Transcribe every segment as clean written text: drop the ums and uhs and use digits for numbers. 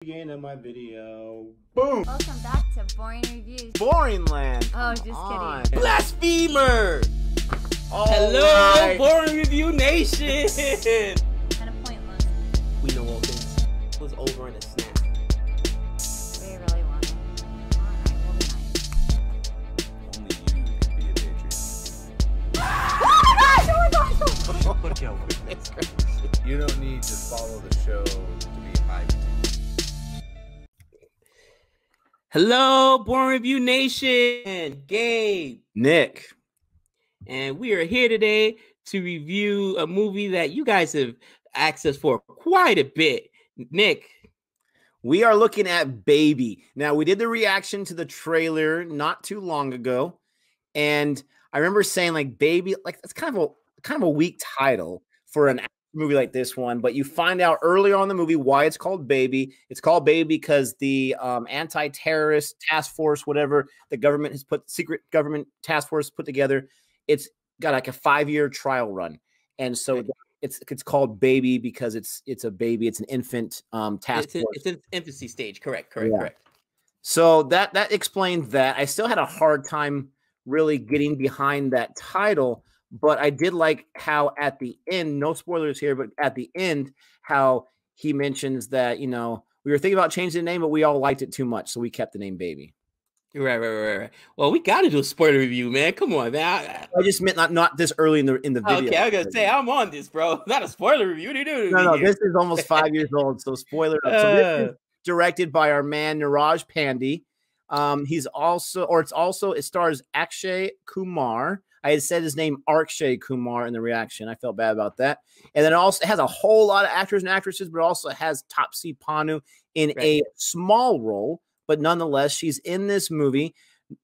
Beginning of my video. Boom! Welcome back to Boring Reviews. Boring land. Oh, just kidding. Blasphemer! All Hello, right. Boring Review Nation! Kind of pointless. We know all things. It was over in a snap. We really want it. Alright, we'll be nice. Only you can be a Patreon. Oh my gosh! It's crazy. You don't need to follow the show to be hyped. Hello, Boring Review Nation! Gabe. Nick. And we are here today to review a movie that you guys have asked us for quite a bit. Nick. We are looking at Baby. Now, we did the reaction to the trailer not too long ago. And I remember saying, like, Baby, like, that's kind of a weak title for an movie like this one, but you find out earlier on in the movie why it's called Baby. It's called Baby because the anti-terrorist task force, whatever the government has put, secret government task force put together, it's got like a 5-year trial run, and so it's called Baby because it's a baby, it's an infant task force. It's an infancy stage. Correct. So that explains that. I still had a hard time really getting behind that title. But I did like how at the end, no spoilers here, but at the end, how he mentions that, you know, we were thinking about changing the name, but we all liked it too much. So we kept the name Baby. Right. Well, we got to do a spoiler review, man. Come on, man. I just meant not this early in the video. Okay, I was going to say, I'm on this, bro. Not a spoiler review. What are you doing? No, this is almost 5 years old. So spoiler. So this is directed by our man, Niraj Pandey. It stars Akshay Kumar. I had said his name Akshay Kumar in the reaction. I felt bad about that. And then it also has a whole lot of actors and actresses, but it also has Taapsee Pannu in a small role, but nonetheless, she's in this movie.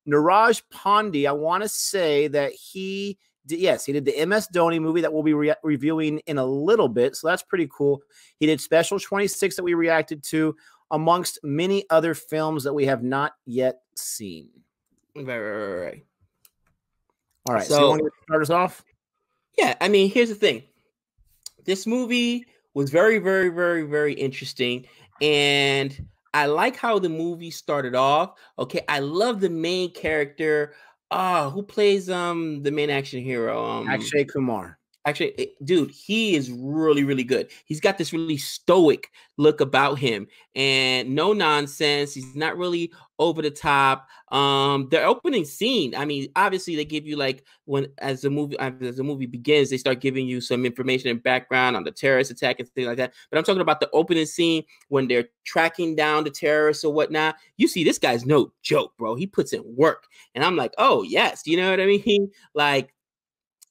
Niraj Pandey, I want to say that he did the MS Dhoni movie that we'll be reviewing in a little bit. So that's pretty cool. He did Special 26 that we reacted to, amongst many other films that we have not yet seen. Right. All right, so you want to start us off? Yeah, I mean, here's the thing. This movie was very, very, very, very interesting, and I like how the movie started off. Okay, I love the main character. Who plays the main action hero? Akshay Kumar. Actually, dude, he is really, really good. He's got this really stoic look about him and no nonsense. He's not really over the top. The opening scene, I mean, obviously they give you like as the movie begins, they start giving you some information and background on the terrorist attack and things like that. But I'm talking about the opening scene when they're tracking down the terrorists or whatnot. You see, this guy's no joke, bro. He puts in work. And I'm like, oh, yes. You know what I mean? Like,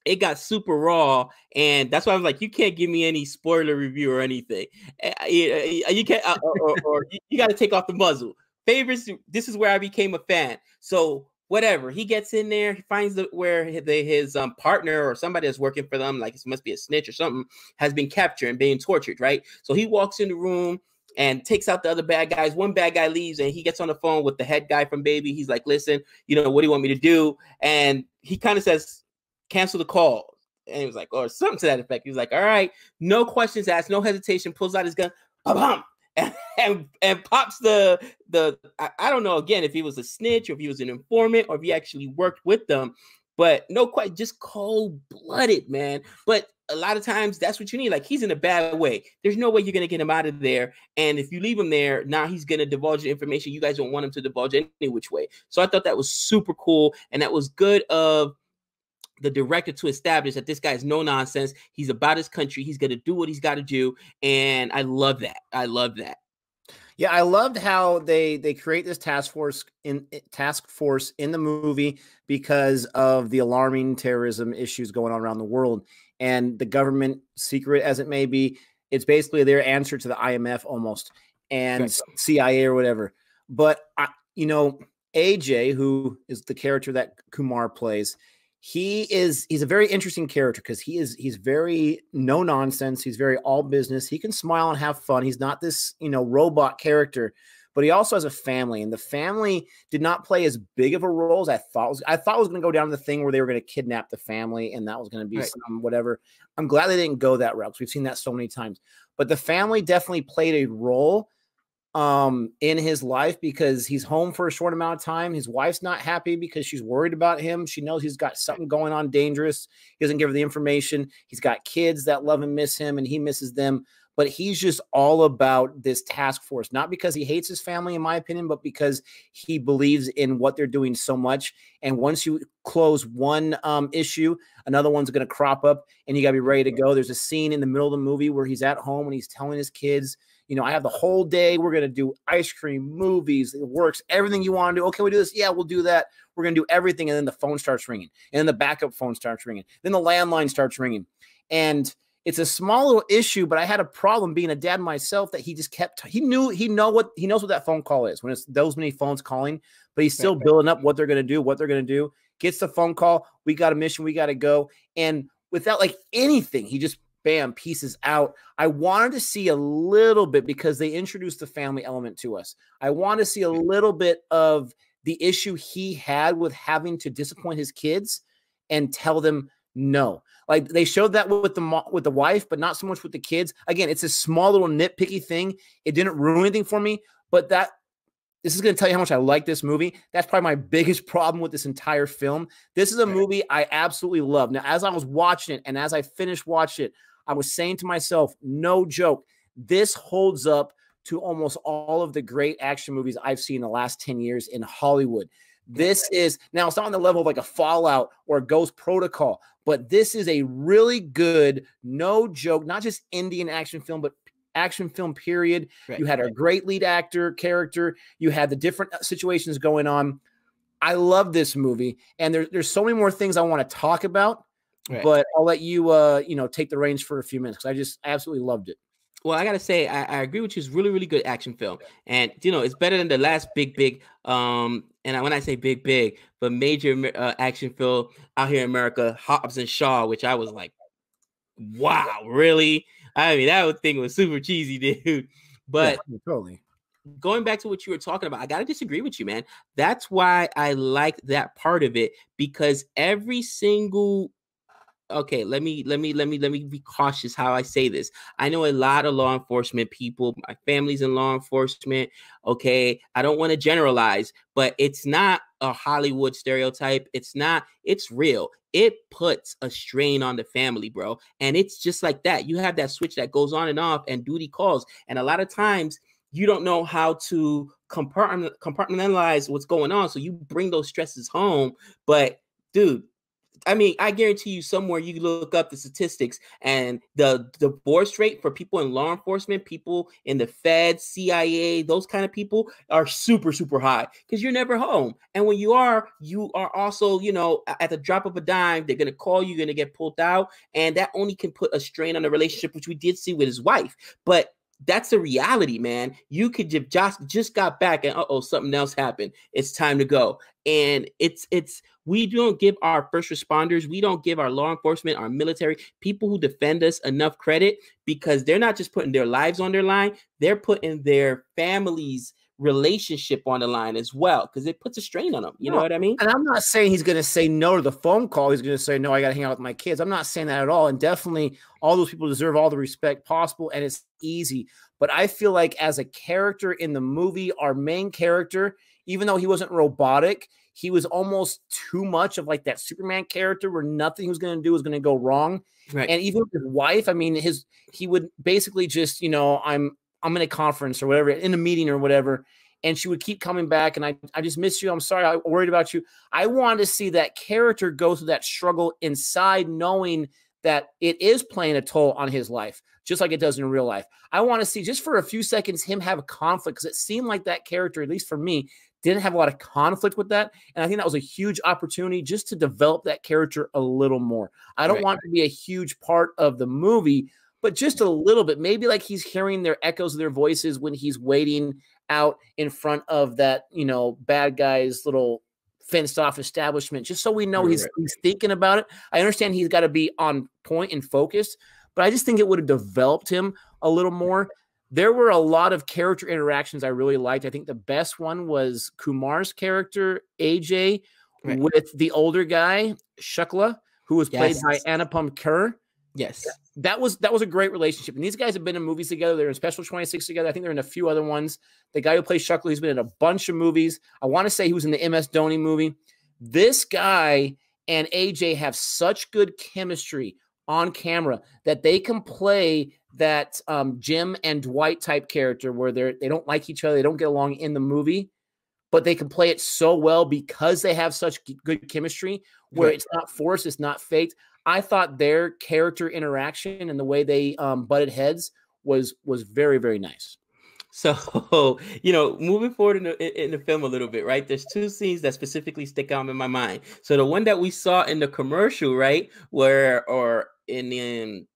it got super raw, and that's why I was like, you can't give me any spoiler review or anything. You can't, or you got to take off the muzzle. Favorites, this is where I became a fan. So whatever, he gets in there, he finds where his partner or somebody that's working for them, like it must be a snitch or something, has been captured and being tortured, right? So he walks in the room and takes out the other bad guys. One bad guy leaves, and he gets on the phone with the head guy from Baby. He's like, listen, what do you want me to do? And he kind of says, cancel the call. And he was like, or something to that effect. He was like, all right, no questions asked, no hesitation, pulls out his gun, and pops the I don't know, again, if he was a snitch or if he was an informant or if he actually worked with them, but no question, just cold-blooded, man. But a lot of times that's what you need. Like, he's in a bad way. There's no way you're going to get him out of there. And if you leave him there, now he's going to divulge the information you guys don't want him to divulge any which way. So I thought that was super cool. And that was good of the director to establish that this guy is no nonsense. He's about his country. He's going to do what he's got to do. And I love that. Yeah, I loved how they create this task force in the movie because of the alarming terrorism issues going on around the world. And the government, secret as it may be, it's basically their answer to the IMF almost, and CIA or whatever. But AJ, who is the character that Kumar plays, he's a very interesting character because he's very no nonsense. He's very all business. He can smile and have fun. He's not this, robot character, but he also has a family, and the family did not play as big of a role as I thought. I thought it was going to go down to the thing where they were going to kidnap the family, and that was going to be some whatever. I'm glad they didn't go that route because we've seen that so many times. But the family definitely played a role, in his life because he's home for a short amount of time. His wife's not happy because she's worried about him. She knows he's got something going on dangerous. He doesn't give her the information. He's got kids that love and miss him, and he misses them. But he's just all about this task force, not because he hates his family, in my opinion, but because he believes in what they're doing so much. And once you close one issue, another one's going to crop up, and you got to be ready to go. There's a scene in the middle of the movie where he's at home and he's telling his kids, you know, I have the whole day. We're going to do ice cream, movies, it works, everything you want to do. Okay, we do this. Yeah, we'll do that. We're going to do everything. And then the phone starts ringing, and then the backup phone starts ringing. Then the landline starts ringing. And it's a small little issue, but I had a problem being a dad myself that he just kept, he knows what that phone call is when it's those many phones calling, but he's still building up what they're going to do, gets the phone call. We got a mission. We got to go. And without like anything, he just, bam, pieces out. I wanted to see a little bit because they introduced the family element to us. I want to see a little bit of the issue he had with having to disappoint his kids and tell them no. Like they showed that with the wife, but not so much with the kids. Again, it's a small little nitpicky thing. It didn't ruin anything for me, but this is going to tell you how much I like this movie. That's probably my biggest problem with this entire film. This is a movie I absolutely love. Now, as I was watching it and as I finished watching it, I was saying to myself, no joke, this holds up to almost all of the great action movies I've seen in the last 10 years in Hollywood. This is, now it's not on the level of like a Fallout or a Ghost Protocol, but this is a really good, no joke, not just Indian action film, but action film period. Right. You had a great lead actor character. You had the different situations going on. I love this movie. And there's so many more things I want to talk about, right, but I'll let you, take the reins for a few minutes because I absolutely loved it. Well, I got to say, I agree with you. It's really, really good action film. And, it's better than the last big, and when I say big, but major action film out here in America, Hobbs and Shaw, which I was like, wow, really? I mean, that thing was super cheesy, dude. But yeah, totally. Going back to what you were talking about, I got to disagree with you, man. That's why I liked that part of it, because every single okay, let me be cautious how I say this. I know a lot of law enforcement people. My family's in law enforcement. Okay, I don't want to generalize, but it's not a Hollywood stereotype. It's real. It puts a strain on the family, bro. And it's just like that. You have that switch that goes on and off, and duty calls. And a lot of times you don't know how to compartmentalize what's going on. So you bring those stresses home. But dude, I mean, I guarantee you somewhere you look up the statistics, and the divorce rate for people in law enforcement, people in the Fed, CIA, those kind of people are super, super high because you're never home. And when you are also, at the drop of a dime, they're going to call you, going to get pulled out. And that only can put a strain on the relationship, which we did see with his wife. But that's the reality, man. You could just got back and something else happened. It's time to go. And we don't give our first responders, we don't give our law enforcement, our military, people who defend us enough credit, because they're not just putting their lives on their line, they're putting their families' relationship on the line as well, because it puts a strain on them. You know what I mean? And I'm not saying he's going to say no to the phone call. He's going to say, no, I got to hang out with my kids. I'm not saying that at all. And definitely all those people deserve all the respect possible, and it's easy. But I feel like as a character in the movie, our main character, even though he wasn't robotic, he was almost too much of like that Superman character where nothing he was going to do was going to go wrong. Right. And even with his wife, I mean, he would basically just, I'm in a conference or whatever, in a meeting or whatever, and she would keep coming back, and I just miss you. I'm sorry. I'm worried about you. I wanted to see that character go through that struggle inside, knowing that it is playing a toll on his life, just like it does in real life. I want to see just for a few seconds him have a conflict, because it seemed like that character, at least for me, didn't have a lot of conflict with that. And I think that was a huge opportunity just to develop that character a little more. I don't want it to be a huge part of the movie, but just a little bit. Maybe like he's hearing their echoes of their voices when he's waiting out in front of that, bad guy's little fenced off establishment, just so we know he's thinking about it. I understand he's got to be on point and focused, but I just think it would have developed him a little more. There were a lot of character interactions I really liked. I think the best one was Kumar's character, AJ, with the older guy, Shukla, who was played by Anupam Kher. Yes. That was a great relationship. And these guys have been in movies together. They're in Special 26 together. I think they're in a few other ones. The guy who plays Shuckle, he's been in a bunch of movies. I want to say he was in the MS Dhoni movie. This guy and AJ have such good chemistry on camera that they can play that Jim and Dwight type character where they don't like each other, they don't get along in the movie, but they can play it so well because they have such good chemistry where it's not forced, it's not faked. I thought their character interaction and the way they butted heads was very, very nice. So, moving forward in the film a little bit, right? There's two scenes that specifically stick out in my mind. So the one that we saw in the commercial, right? Or in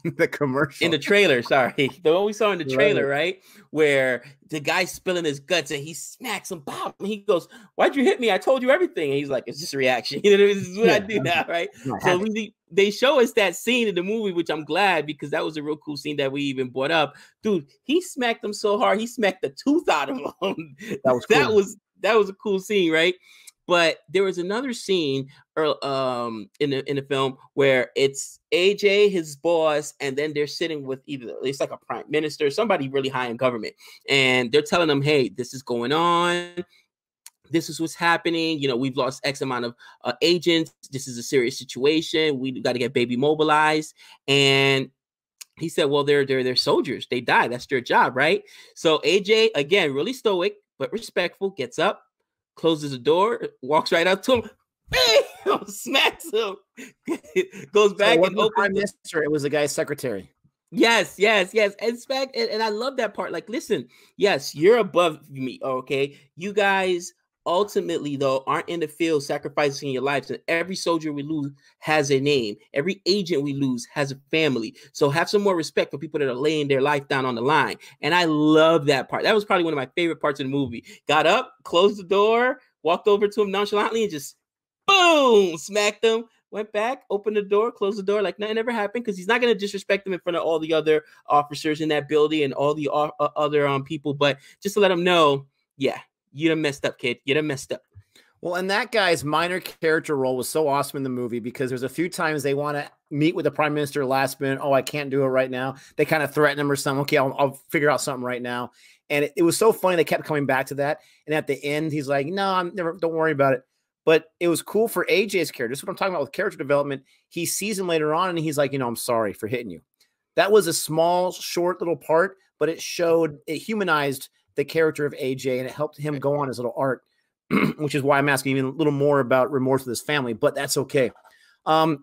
the commercial, in the trailer, sorry, the one we saw in the trailer, right, where the guy's spilling his guts and he smacks him, pop, and he goes, "Why'd you hit me? I told you everything." And he's like, "It's just a reaction." This is what I do now, right? So they show us that scene in the movie, which I'm glad because that was a real cool scene that we even brought up. Dude, he smacked him so hard, he smacked the tooth out of him. That was a cool scene, right? But there was another scene in the film where it's AJ, his boss, and then they're sitting with it's like a prime minister, somebody really high in government, and they're telling them, "Hey, this is going on. This is what's happening. We've lost X amount of agents. This is a serious situation. We got to get baby mobilized." And he said, "Well, they're soldiers. They die. That's their job, right?" So AJ, again, really stoic but respectful, gets up, closes the door, walks right up to him, bam, smacks him, goes back and opens Prime Minister. It was the guy's secretary. Yes. And I love that part. Like, listen, yes, you're above me, okay? You guys ultimately, though, aren't in the field sacrificing your lives. And every soldier we lose has a name. Every agent we lose has a family. So have some more respect for people that are laying their life down on the line. And I love that part. That was probably one of my favorite parts of the movie. Got up, closed the door, walked over to him nonchalantly and just, boom, smacked him. Went back, opened the door, closed the door like nothing ever happened because he's not going to disrespect them in front of all the other officers in that building and all the other people. But just to let them know, yeah, you done messed up, kid. You done messed up. Well, and that guy's minor character role was so awesome in the movie because there's a few times they want to meet with the prime minister last minute. Oh, I can't do it right now. They kind of threaten him or something. Okay, I'll figure out something right now. And it was so funny. They kept coming back to that. And at the end, he's like, no, don't worry about it. But it was cool for AJ's character. This is what I'm talking about with character development. He sees him later on and he's like, I'm sorry for hitting you. That was a small, short little part, but it humanized the character of AJ and it helped him go on his little arc, which is why I'm asking even a little more about remorse with his family, but that's okay.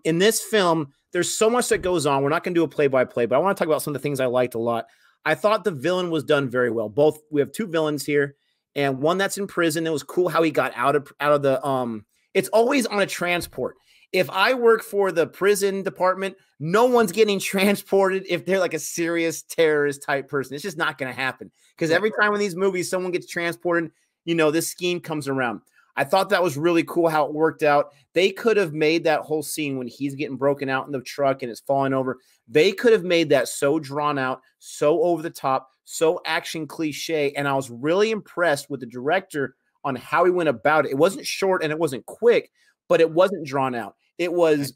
In this film, there's so much that goes on. We're not going to do a play-by-play, but I want to talk about some of the things I liked a lot. I thought the villain was done very well. We have two villains here. And one that's in prison. It was cool how he got out of the it's always on a transport. If I work for the prison department, no one's getting transported if they're like a serious terrorist type person. It's just not going to happen. Because every time in these movies someone gets transported, this scheme comes around. I thought that was really cool how it worked out. They could have made that whole scene when he's getting broken out in the truck and it's falling over. They could have made that so drawn out, so over the top, so action cliche. And I was really impressed with the director on how he went about it. It wasn't short and it wasn't quick, but it wasn't drawn out. It was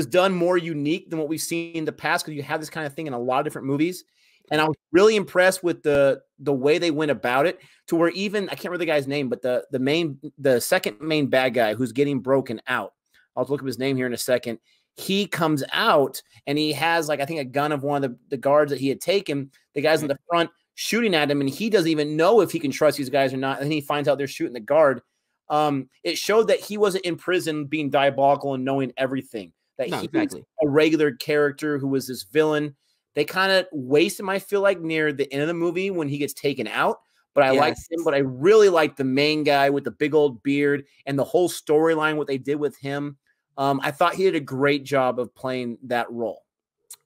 done more unique than what we've seen in the past because you have this kind of thing in a lot of different movies. And I was really impressed with the way they went about it to where even, I can't remember the guy's name, but the second main bad guy who's getting broken out, I'll look up his name here in a second. He comes out and he has I think a gun of one of the guards that he had taken. The guy's in the front shooting at him and he doesn't even know if he can trust these guys or not. And then he finds out they're shooting the guard. It showed that he wasn't in prison being diabolical and knowing everything. That he was a regular character who was this villain. They kind of waste him, I feel like, near the end of the movie when he gets taken out. But I liked him. But I really liked the main guy with the big old beard and the whole storyline, what they did with him. I thought he did a great job of playing that role.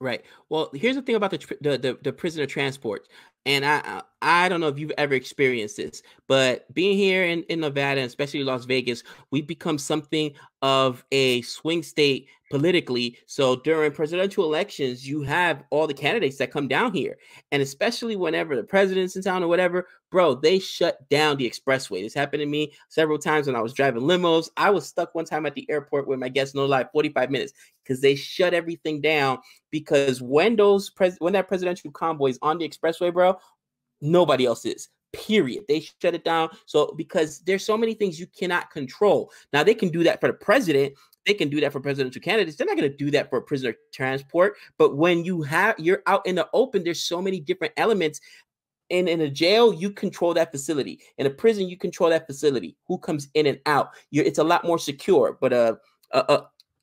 Right. Well, here's the thing about the prisoner transport. And I don't know if you've ever experienced this, but being here in Nevada, and especially Las Vegas, we've become something of a swing state politically. So during presidential elections, you have all the candidates that come down here. And especially whenever the president's in town or whatever, bro, they shut down the expressway. This happened to me several times when I was driving limos. I was stuck one time at the airport with my guests, no lie, 45 minutes because they shut everything down. Because when that presidential convoy is on the expressway, bro, nobody else is. Period. They shut it down. So because there's so many things you cannot control. Now they can do that for the president. They can do that for presidential candidates. They're not going to do that for a prisoner transport. But when you're out in the open, there's so many different elements. And in a jail, you control that facility. In a prison, you control that facility. Who comes in and out? It's a lot more secure. But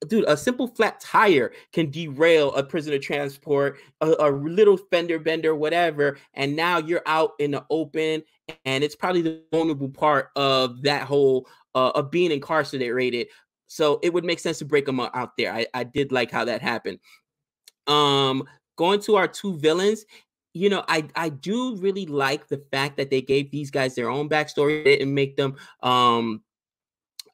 dude, a simple flat tire can derail a prisoner transport, a little fender bender, whatever. And now you're out in the open, and it's probably the vulnerable part of that whole of being incarcerated. So it would make sense to break them out there. I did like how that happened. Going to our two villains. You know, I do really like the fact that they gave these guys their own backstory and make them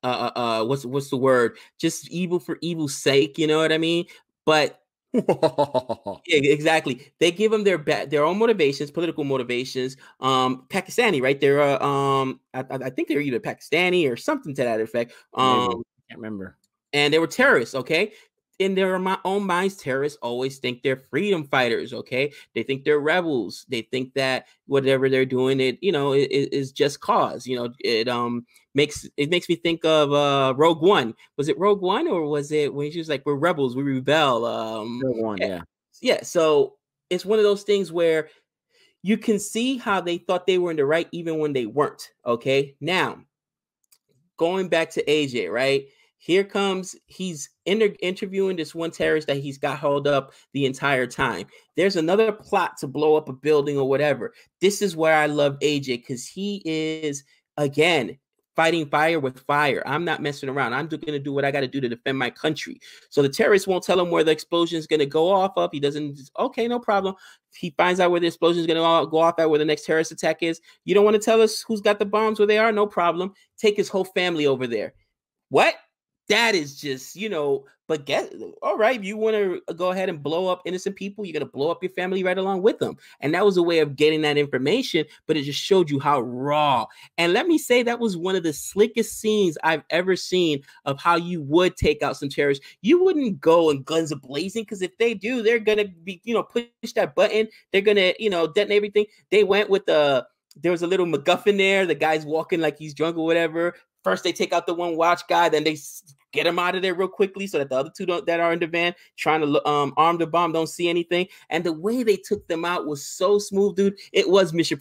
what's the word? Just evil for evil's sake, you know what I mean? But yeah, exactly. They give them their own motivations, political motivations. Pakistani, right? They're I think they're either Pakistani or something to that effect. I can't remember. And they were terrorists, okay? In their own minds, terrorists always think they're freedom fighters, okay? They think they're rebels. They think that whatever they're doing, is just cause. You know, it makes me think of Rogue One. Was it Rogue One, or was it when she was like, "We're rebels, we rebel"? Rogue One, yeah. Yeah. So it's one of those things where you can see how they thought they were in the right even when they weren't. Okay, now going back to AJ, right? Here comes, he's interviewing this one terrorist that he's got held up the entire time. There's another plot to blow up a building or whatever. This is where I love AJ, because he is, again, fighting fire with fire. I'm not messing around. I'm going to do what I got to do to defend my country. So the terrorist won't tell him where the explosion is going to go off of. He doesn't, okay, no problem. He finds out where the explosion is going to go off at, where the next terrorist attack is. You don't want to tell us who's got the bombs, where they are? No problem. Take his whole family over there. What? That is just, but all right, you want to go ahead and blow up innocent people, you're going to blow up your family right along with them. And that was a way of getting that information, but it just showed you how raw. And let me say, that was one of the slickest scenes I've ever seen of how you would take out some terrorists. You wouldn't go and guns a-blazing, because if they do, they're going to be, push that button. They're going to, detonate everything. They went with there was a little MacGuffin there. The guy's walking like he's drunk or whatever. First, they take out the one watch guy, then they get him out of there real quickly so that the other two that are in the van trying to arm the bomb don't see anything. And the way they took them out was so smooth, dude. It was Mission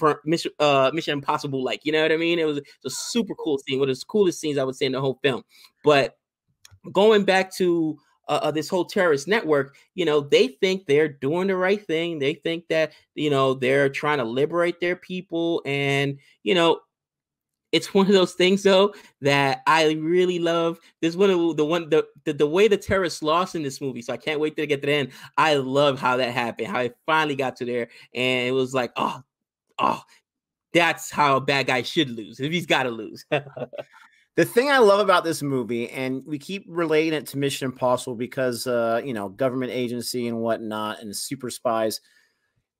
Impossible, like, you know what I mean? It was a super cool scene, one of the coolest scenes I would say in the whole film. But going back to this whole terrorist network, they think they're doing the right thing. They think that, they're trying to liberate their people. And, it's one of those things, though, that I really love. This one of the way the terrorists lost in this movie. So I can't wait to get to the end. I love how that happened, how it finally got to there. And it was like, oh, that's how a bad guy should lose, if he's got to lose. The thing I love about this movie, and we keep relating it to Mission Impossible because, government agency and whatnot and super spies.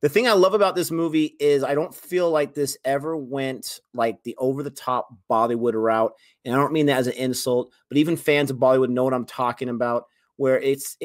The thing I love about this movie is I don't feel like this ever went like the over-the-top Bollywood route. And I don't mean that as an insult, but even fans of Bollywood know what I'm talking about, where it's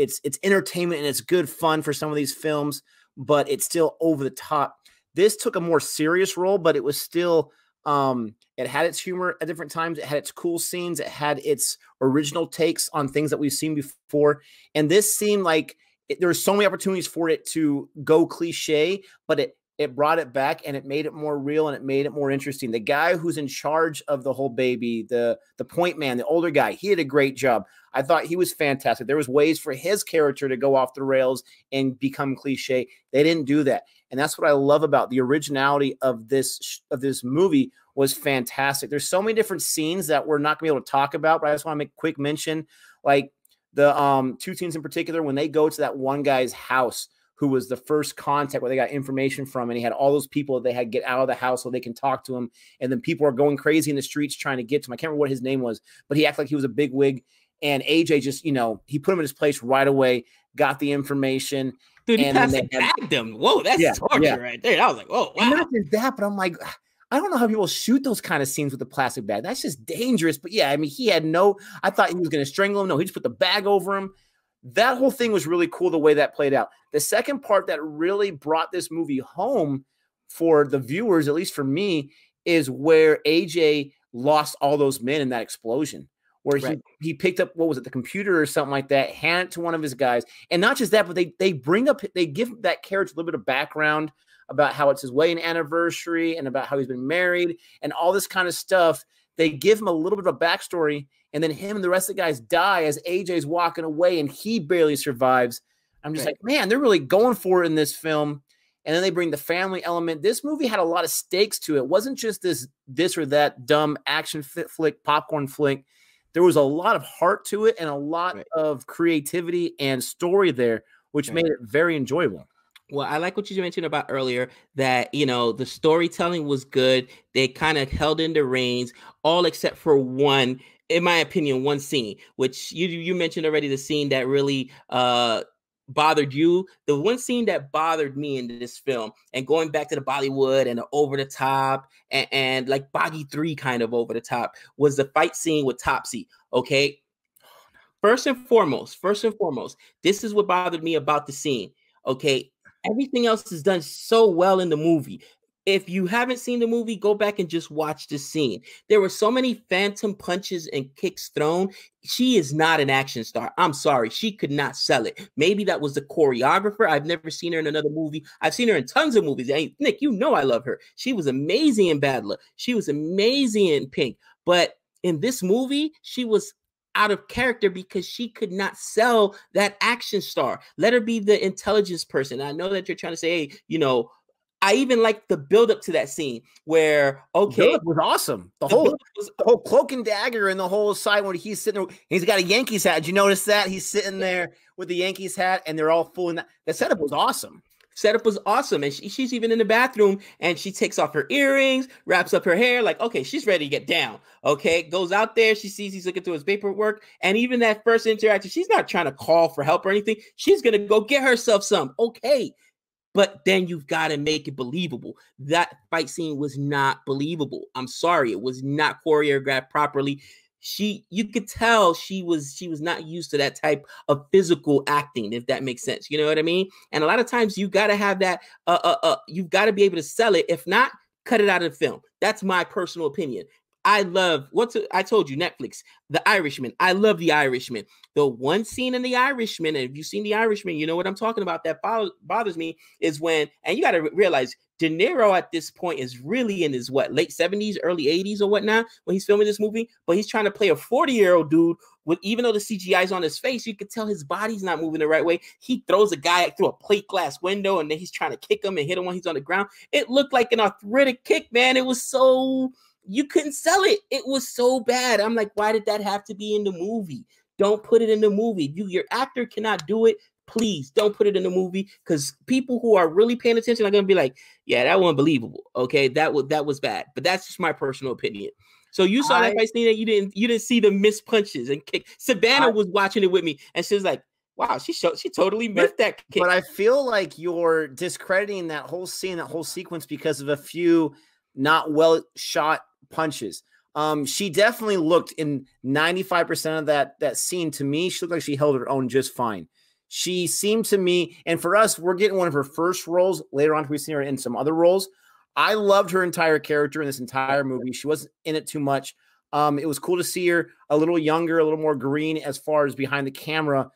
entertainment and it's good fun for some of these films, but it's still over the top. This took a more serious role, but it was still it had its humor at different times. It had its cool scenes. It had its original takes on things that we've seen before. And this seemed like there were so many opportunities for it to go cliche, but it brought it back and it made it more real and it made it more interesting. The guy who's in charge of the whole baby, the point man, the older guy, he did a great job. I thought he was fantastic. There was ways for his character to go off the rails and become cliche. They didn't do that. And that's what I love about the originality of this movie was fantastic. There's so many different scenes that we're not going to be able to talk about, but I just want to make a quick mention. Like the two scenes in particular, when they go to that one guy's house who was the first contact where they got information from, and he had all those people that they had to get out of the house so they can talk to him. And then people are going crazy in the streets trying to get to him. I can't remember what his name was, but he acted like he was a big wig. And AJ just, he put him in his place right away, got the information. Dude, he and plastic bagged him. Whoa, that's torture right there. I was like, oh, wow. And not just that, but I'm like, I don't know how people shoot those kind of scenes with the plastic bag. That's just dangerous. But yeah, I mean, I thought he was going to strangle him. No, he just put the bag over him. That whole thing was really cool the way that played out. The second part that really brought this movie home for the viewers, at least for me, is where AJ lost all those men in that explosion, where he picked up, what was it, the computer or something like that, handed it to one of his guys. And not just that, but they give that character a little bit of background about how it's his wedding anniversary and about how he's been married and all this kind of stuff. They give him a little bit of a backstory, and then him and the rest of the guys die as AJ's walking away and he barely survives. I'm just like, man, they're really going for it in this film. And then they bring the family element. This movie had a lot of stakes to it. It wasn't just this or that dumb action flick, popcorn flick. There was a lot of heart to it and a lot of creativity and story there, which made it very enjoyable. Well, I like what you mentioned about earlier that, the storytelling was good. They kind of held in the reins, all except for one, in my opinion, one scene, which you mentioned already, the scene that really bothered you. The one scene that bothered me in this film, and going back to the Bollywood and the over the top and like Baghi 3 kind of over the top, was the fight scene with Taapsee. Okay. First and foremost, this is what bothered me about the scene. Okay. Everything else is done so well in the movie. If you haven't seen the movie, go back and just watch this scene. There were so many phantom punches and kicks thrown. She is not an action star. I'm sorry. She could not sell it. Maybe that was the choreographer. I've never seen her in another movie. I've seen her in tons of movies. Hey, Nick, I love her. She was amazing in Bad Luck. She was amazing in Pink. But in this movie, she was out of character because she could not sell that action star. Let her be the intelligence person. I know that you're trying to say, hey, I even like the build up to that scene where, it was awesome. The whole cloak and dagger and the whole side when he's sitting there, he's got a Yankees hat. Did you notice that? He's sitting there with the Yankees hat and they're all full in that. The setup was awesome. And she's even in the bathroom and she takes off her earrings, wraps up her hair, like, okay, she's ready to get down. Okay, goes out there, she sees he's looking through his paperwork, and even that first interaction, she's not trying to call for help or anything. She's gonna go get herself some. Okay, but then you've got to make it believable. That fight scene was not believable. I'm sorry, it was not choreographed properly. You could tell she was not used to that type of physical acting, if that makes sense. You know what I mean? And a lot of times you got to have that, you've got to be able to sell it. If not, cut it out of the film. That's my personal opinion. I told you, Netflix, The Irishman. I love The Irishman. The one scene in The Irishman, and if you've seen The Irishman, you know what I'm talking about, that bothers me is when, and you got to realize, De Niro at this point is really in his, late 70s, early 80s or whatnot when he's filming this movie, but he's trying to play a 40-year-old dude with, even though the CGI is on his face, you could tell his body's not moving the right way. He throws a guy through a plate glass window and then he's trying to kick him and hit him when he's on the ground. It looked like an arthritic kick, man. It was so... You couldn't sell it. It was so bad. I'm like, why did that have to be in the movie? Don't put it in the movie. Your actor cannot do it. Please don't put it in the movie, because people who are really paying attention are going to be like, yeah, that wasn't believable. Okay, that was bad. But that's just my personal opinion. So you saw that fight scene, that you didn't see the missed punches and kick. Savannah was watching it with me, and she was like, wow, she totally missed that kick. But I feel like you're discrediting that whole scene, that whole sequence, because of a few not well shot punches. She definitely looked, in 95% of that scene, to me, she looked like she held her own just fine. She seemed to me, and for us, we're getting one of her first roles. Later on, we've seen her in some other roles. I loved her entire character in this entire movie. She wasn't in it too much. It was cool to see her a little younger, a little more green as far as behind the camera.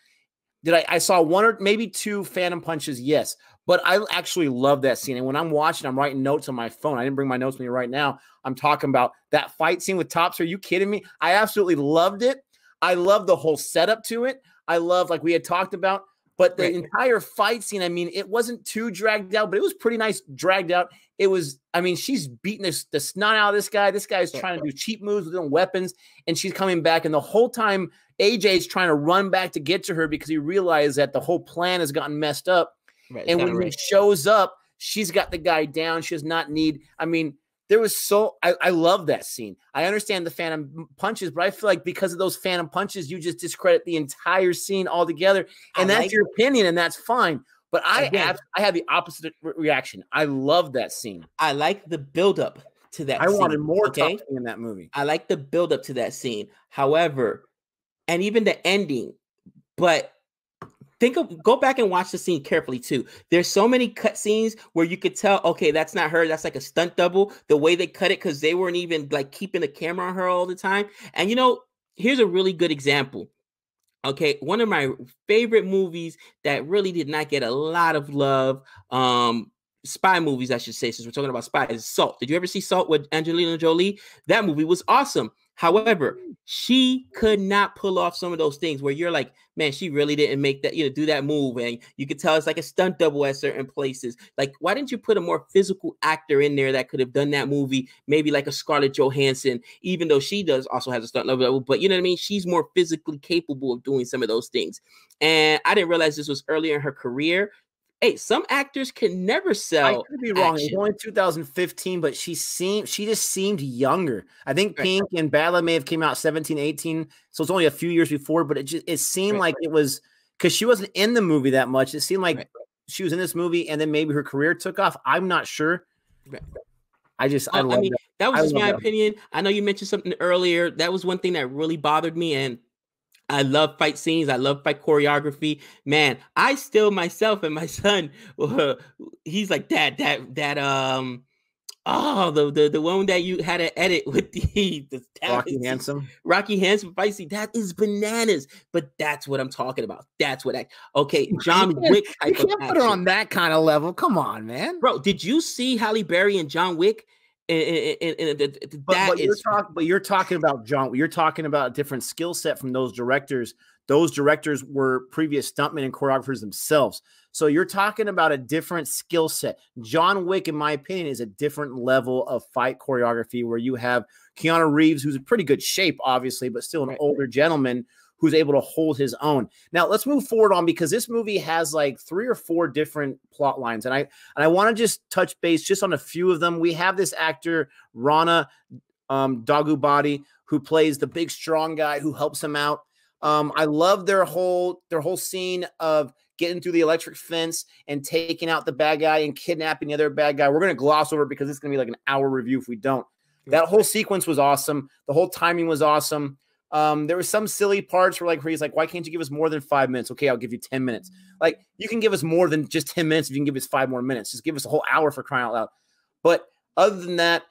I saw one or maybe two phantom punches, yes, but I actually love that scene. And when I'm watching, I'm writing notes on my phone. I didn't bring my notes with me right now. I'm talking about that fight scene with Taapsee. Are you kidding me? I absolutely loved it. I love the whole setup to it. I love, like we had talked about, but the entire fight scene, I mean, it wasn't too dragged out, but it was pretty nice dragged out. It was, I mean, she's beating the snot out of this guy. This guy is trying to do cheap moves with his weapons, and she's coming back. And the whole time, AJ's trying to run back to get to her because he realized that the whole plan has gotten messed up. Right, And Skylar when he Ray. shows up, she's got the guy down. She does not need. I mean, there was I love that scene. I understand the phantom punches, but I feel like because of those phantom punches, you just discredit the entire scene altogether. And that's your opinion, and that's fine. But I had the opposite reaction. I love that scene. I like the buildup to that. I scene, wanted more okay? talking in that movie. I like the buildup to that scene. However, and even the ending, but go back and watch the scene carefully too. There's so many cut scenes where you could tell, okay, that's not her. That's like a stunt double. The way they cut it, because they weren't even like keeping the camera on her all the time. And here's a really good example. Okay, one of my favorite movies that really did not get a lot of love, spy movies, I should say, since we're talking about spy, is Salt. Did you ever see Salt with Angelina Jolie? That movie was awesome. However, she could not pull off some of those things where you're like, man, she really didn't make that, do that move. And you could tell it's like a stunt double at certain places. Like, why didn't you put a more physical actor in there that could have done that movie? Maybe like a Scarlett Johansson, even though she also has a stunt double, but you know what I mean? She's more physically capable of doing some of those things. And I didn't realize this was earlier in her career. Hey, some actors can never sell. I could be wrong. It was only 2015, but she just seemed younger. I think Pink and Bala may have came out 17, 18, so it's only a few years before. But it seemed like it was because she wasn't in the movie that much. It seemed like she was in this movie, and then maybe her career took off. I'm not sure. I mean, that was just my opinion. I know you mentioned something earlier. That was one thing that really bothered me, and I love fight scenes. I love fight choreography. Man, I still myself and my son, he's like, Dad, the one that you had to edit with the Rocky Handsome fight scene. That is bananas. But that's what I'm talking about. That's what okay, John Wick. You can't put her on that kind of level. Come on, man. Bro, did you see Halle Berry and John Wick? But you're talking about John. You're talking about a different skill set from those directors. Those directors were previous stuntmen and choreographers themselves. So you're talking about a different skill set. John Wick, in my opinion, is a different level of fight choreography where you have Keanu Reeves, who's in pretty good shape, obviously, but still an older gentleman who's able to hold his own. Now let's move forward on, because this movie has like 3 or 4 different plot lines. And I want to just touch base just on a few of them. We have this actor, Rana Dagubati, who plays the big, strong guy who helps him out. I love their whole scene of getting through the electric fence and taking out the bad guy and kidnapping the other bad guy. We're going to gloss over it because it's going to be like an hour review if we don't. That whole sequence was awesome. The whole timing was awesome. There were some silly parts where he's like, why can't you give us more than 5 minutes? Okay, I'll give you 10 minutes. Like, you can give us more than just 10 minutes if you can give us 5 more minutes. Just give us a whole hour, for crying out loud. But other than that,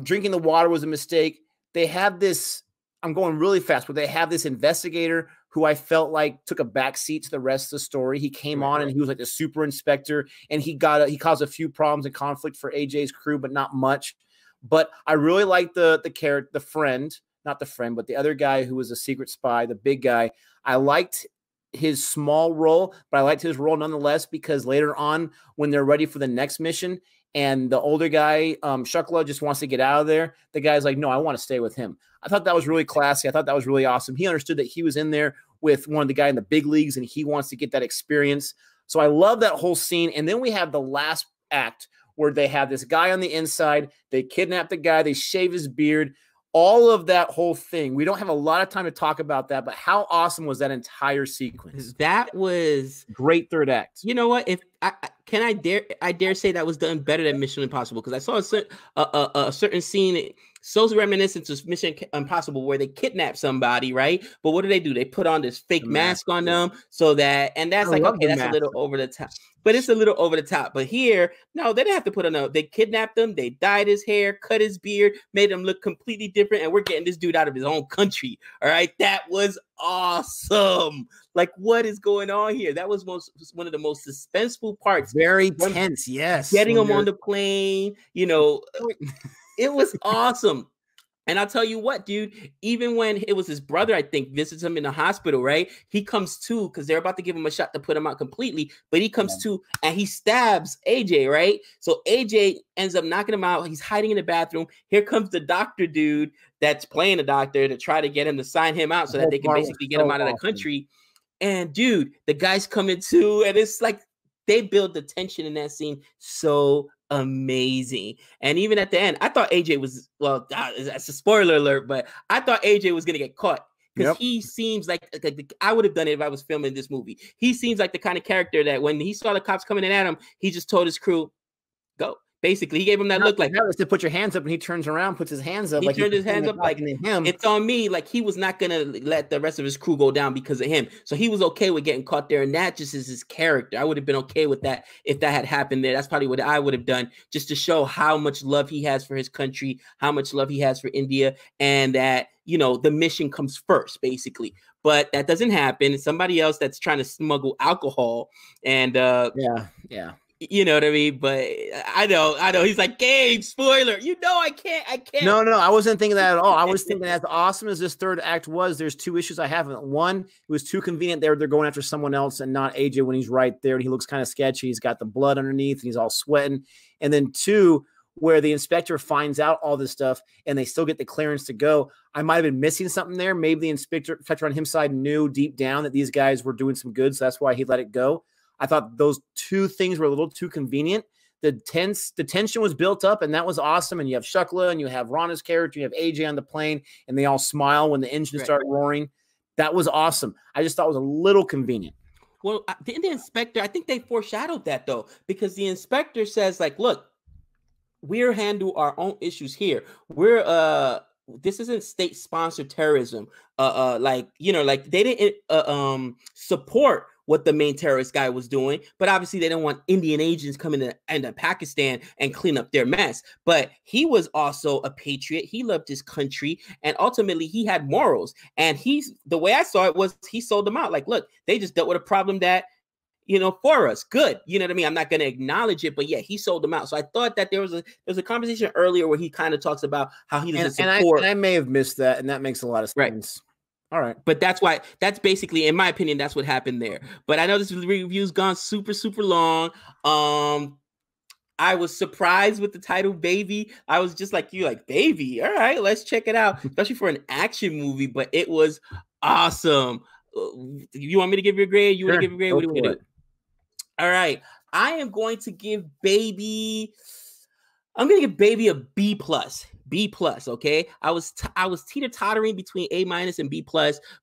drinking the water was a mistake. They have this, I'm going really fast, but they have this investigator who I felt like took a backseat to the rest of the story. He came on and he was like the super inspector, and he caused a few problems and conflict for AJ's crew, but not much. But I really liked the friend, not the friend, but the other guy who was a secret spy, the big guy. I liked his small role, but I liked his role nonetheless, because later on when they're ready for the next mission and the older guy, Shukla, just wants to get out of there, the guy's like, no, I want to stay with him. I thought that was really classy. I thought that was really awesome. He understood that he was in there with one of the guy in the big leagues and he wants to get that experience. So I love that whole scene. And then we have the last act where they have this guy on the inside. They kidnap the guy. They shave his beard. All of that whole thing. We don't have a lot of time to talk about that, but how awesome was that entire sequence? That was great third act. You know what? If I dare say that was done better than Mission Impossible, because I saw a certain scene so reminiscent of Mission Impossible where they kidnap somebody, right? But what do? They put on this fake mask on them so that, and that's like, okay, that's a little over the top. But it's a little over the top. But here, no, they didn't have to put on they kidnapped him, they dyed his hair, cut his beard, made him look completely different, and we're getting this dude out of his own country. All right. That was awesome. Like, what is going on here? That was one of the most suspenseful parts. Very tense, yes. Getting him on the plane, it was awesome. And I'll tell you what, dude, even when it was his brother, I think, visits him in the hospital, right? He comes to, because they're about to give him a shot to put him out completely, but he comes to and he stabs AJ, right? So AJ ends up knocking him out. He's hiding in the bathroom. Here comes the doctor dude that's playing the doctor to try to get him to sign him out so that they can basically get him out of the country. And dude, the guy's coming to, and it's like they build the tension in that scene so amazing. And even at the end, I thought AJ was, well, that's a spoiler alert, but I thought AJ was gonna get caught. Because he seems like I would have done it if I was filming this movie. He seems like the kind of character that when he saw the cops coming in at him, he just told his crew, go. Basically, he gave him that look like to put your hands up, and he turns around, puts his hands up. He turned his hands up like him. It's on me. Like he was not gonna let the rest of his crew go down because of him. So he was okay with getting caught there, and that just is his character. I would have been okay with that if that had happened there. That's probably what I would have done, just to show how much love he has for his country, how much love he has for India, and that the mission comes first, basically. But that doesn't happen. It's somebody else that's trying to smuggle alcohol, and yeah. You know what I mean? But I know. He's like, Gabe, spoiler. I can't. No, I wasn't thinking that at all. I was thinking as awesome as this third act was, there's two issues I have. One, it was too convenient there. They're going after someone else and not AJ when he's right there. And he looks kind of sketchy. He's got the blood underneath and he's all sweating. And then two, where the inspector finds out all this stuff and they still get the clearance to go. I might have been missing something there. Maybe the inspector on his side knew deep down that these guys were doing some good. So that's why he let it go. I thought those two things were a little too convenient. The tension was built up, and that was awesome. And you have Shukla, and you have Rana's character, you have AJ on the plane, and they all smile when the engines start roaring. That was awesome. I just thought it was a little convenient. Well, the inspector, I think they foreshadowed that, though, because the inspector says, like, look, we'll handle our own issues here. This isn't state-sponsored terrorism. Like they didn't support what the main terrorist guy was doing, but obviously they don't want Indian agents coming into Pakistan and clean up their mess. But he was also a patriot. He loved his country, and ultimately he had morals. And the way I saw it was he sold them out. Like, look, they just dealt with a problem that, for us, good. You know what I mean? I'm not going to acknowledge it, but yeah, he sold them out. So I thought that there was a conversation earlier where he kind of talks about how he doesn't support. And I may have missed that, and that makes a lot of sense. Right. All right. But that's basically, in my opinion, that's what happened there. But I know this review's gone super, super long. I was surprised with the title, Baby. I was just like you, like, Baby. All right, let's check it out, especially for an action movie. But it was awesome. You want me to give you a grade? You want to give a grade? What do you want to do? All right. I am going to give Baby. I'm going to give Baby a B+. B+, okay? I was teeter-tottering between A- and B+,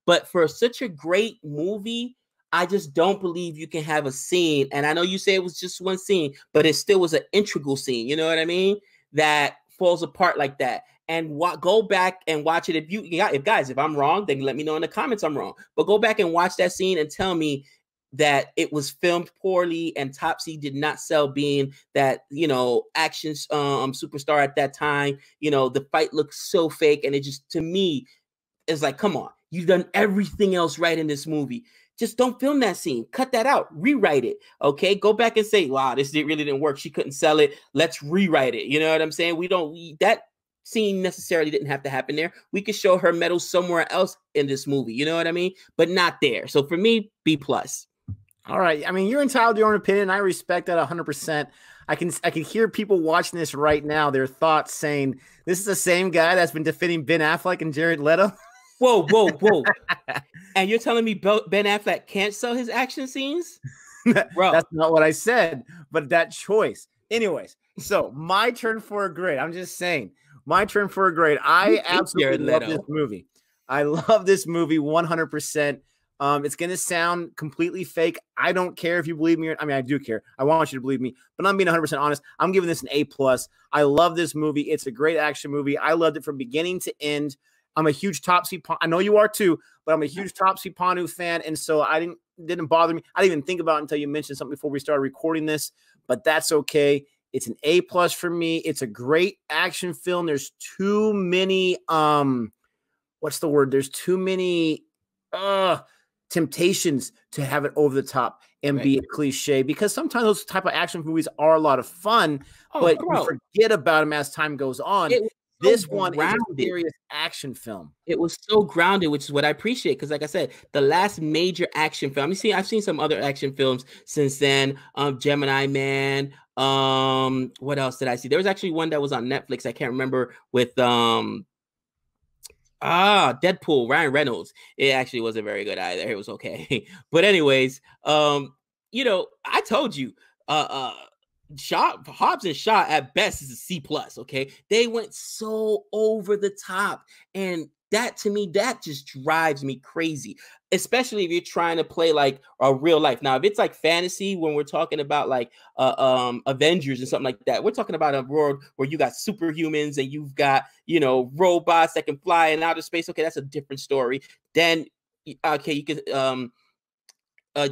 but for such a great movie, I just don't believe you can have a scene, and I know you say it was just one scene, but it still was an integral scene, you know what I mean? That falls apart like that. And go back and watch it. If I'm wrong, then let me know in the comments I'm wrong. But go back and watch that scene and tell me that it was filmed poorly and Topsy did not sell being that, action superstar at that time. The fight looks so fake, and it just, to me, is like, come on, you've done everything else right in this movie. Just don't film that scene. Cut that out. Rewrite it. Okay. Go back and say, wow, this really didn't work. She couldn't sell it. Let's rewrite it. You know what I'm saying? That scene necessarily didn't have to happen there. We could show her medal somewhere else in this movie. You know what I mean? But not there. So for me, B+. All right. I mean, you're entitled to your own opinion. I respect that 100%. I can hear people watching this right now, their thoughts saying, this is the same guy that's been defending Ben Affleck and Jared Leto. Whoa. And you're telling me Ben Affleck can't sell his action scenes? Bro. That's not what I said, but that choice. Anyways, so my turn for a grade. I'm just saying, my turn for a grade. I absolutely love this movie. I love this movie 100%. It's going to sound completely fake. I don't care if you believe me. I do care. I want you to believe me, but I'm being 100% honest. I'm giving this an A+. I love this movie. It's a great action movie. I loved it from beginning to end. I'm a huge Topsy. I know you are too, but I'm a huge Topsy Panu fan. And so didn't bother me. I didn't even think about it until you mentioned something before we started recording this, but that's okay. It's an A+ for me. It's a great action film. There's too many, what's the word? There's too many, temptations to have it over the top and be a cliche, because sometimes those type of action movies are a lot of fun, but you forget about them as time goes on. This one is a serious action film. It was so grounded, which is what I appreciate. Because, like I said, the last major action film. I've seen some other action films since then. Gemini Man. What else did I see? There was actually one that was on Netflix. I can't remember, with Deadpool, Ryan Reynolds. It actually wasn't very good either. It was okay. But anyways, I told you, Hobbs and Shaw at best is a C plus. Okay, they went so over the top, and that to me, that just drives me crazy. Especially if you're trying to play like a real life. Now, if it's like fantasy, when we're talking about like Avengers and something like that, we're talking about a world where you got superhumans and you've got robots that can fly in outer space. Okay, that's a different story. Then okay, you can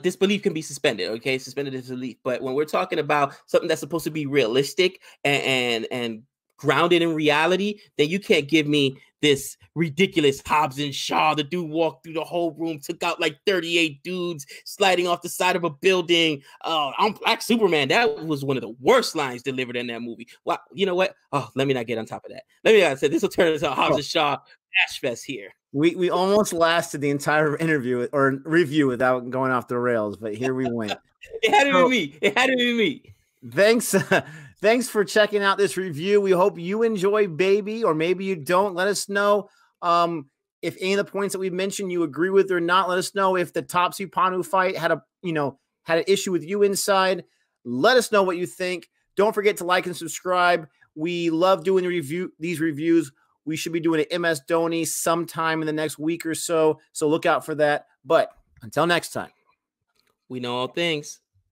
disbelief can be suspended. Okay, suspended disbelief. But when we're talking about something that's supposed to be realistic and grounded in reality, then you can't give me this ridiculous Hobbs and Shaw. The dude walked through the whole room, took out like 38 dudes, sliding off the side of a building. I'm Black Superman. That was one of the worst lines delivered in that movie. Wow, you know what? Oh, let me not get on top of that. Let me not say this will turn into a Hobbs and Shaw Ash Fest here. We almost lasted the entire interview or review without going off the rails, but here we went. It had to be me. It had to be me. Thanks for checking out this review. We hope you enjoy Baby, or maybe you don't. Let us know if any of the points that we mentioned you agree with or not. Let us know if the Topsy Panu fight had an issue with you inside. Let us know what you think. Don't forget to like and subscribe. We love doing these reviews. We should be doing an MS Dhoni sometime in the next week or so. So look out for that. But until next time, we know all things.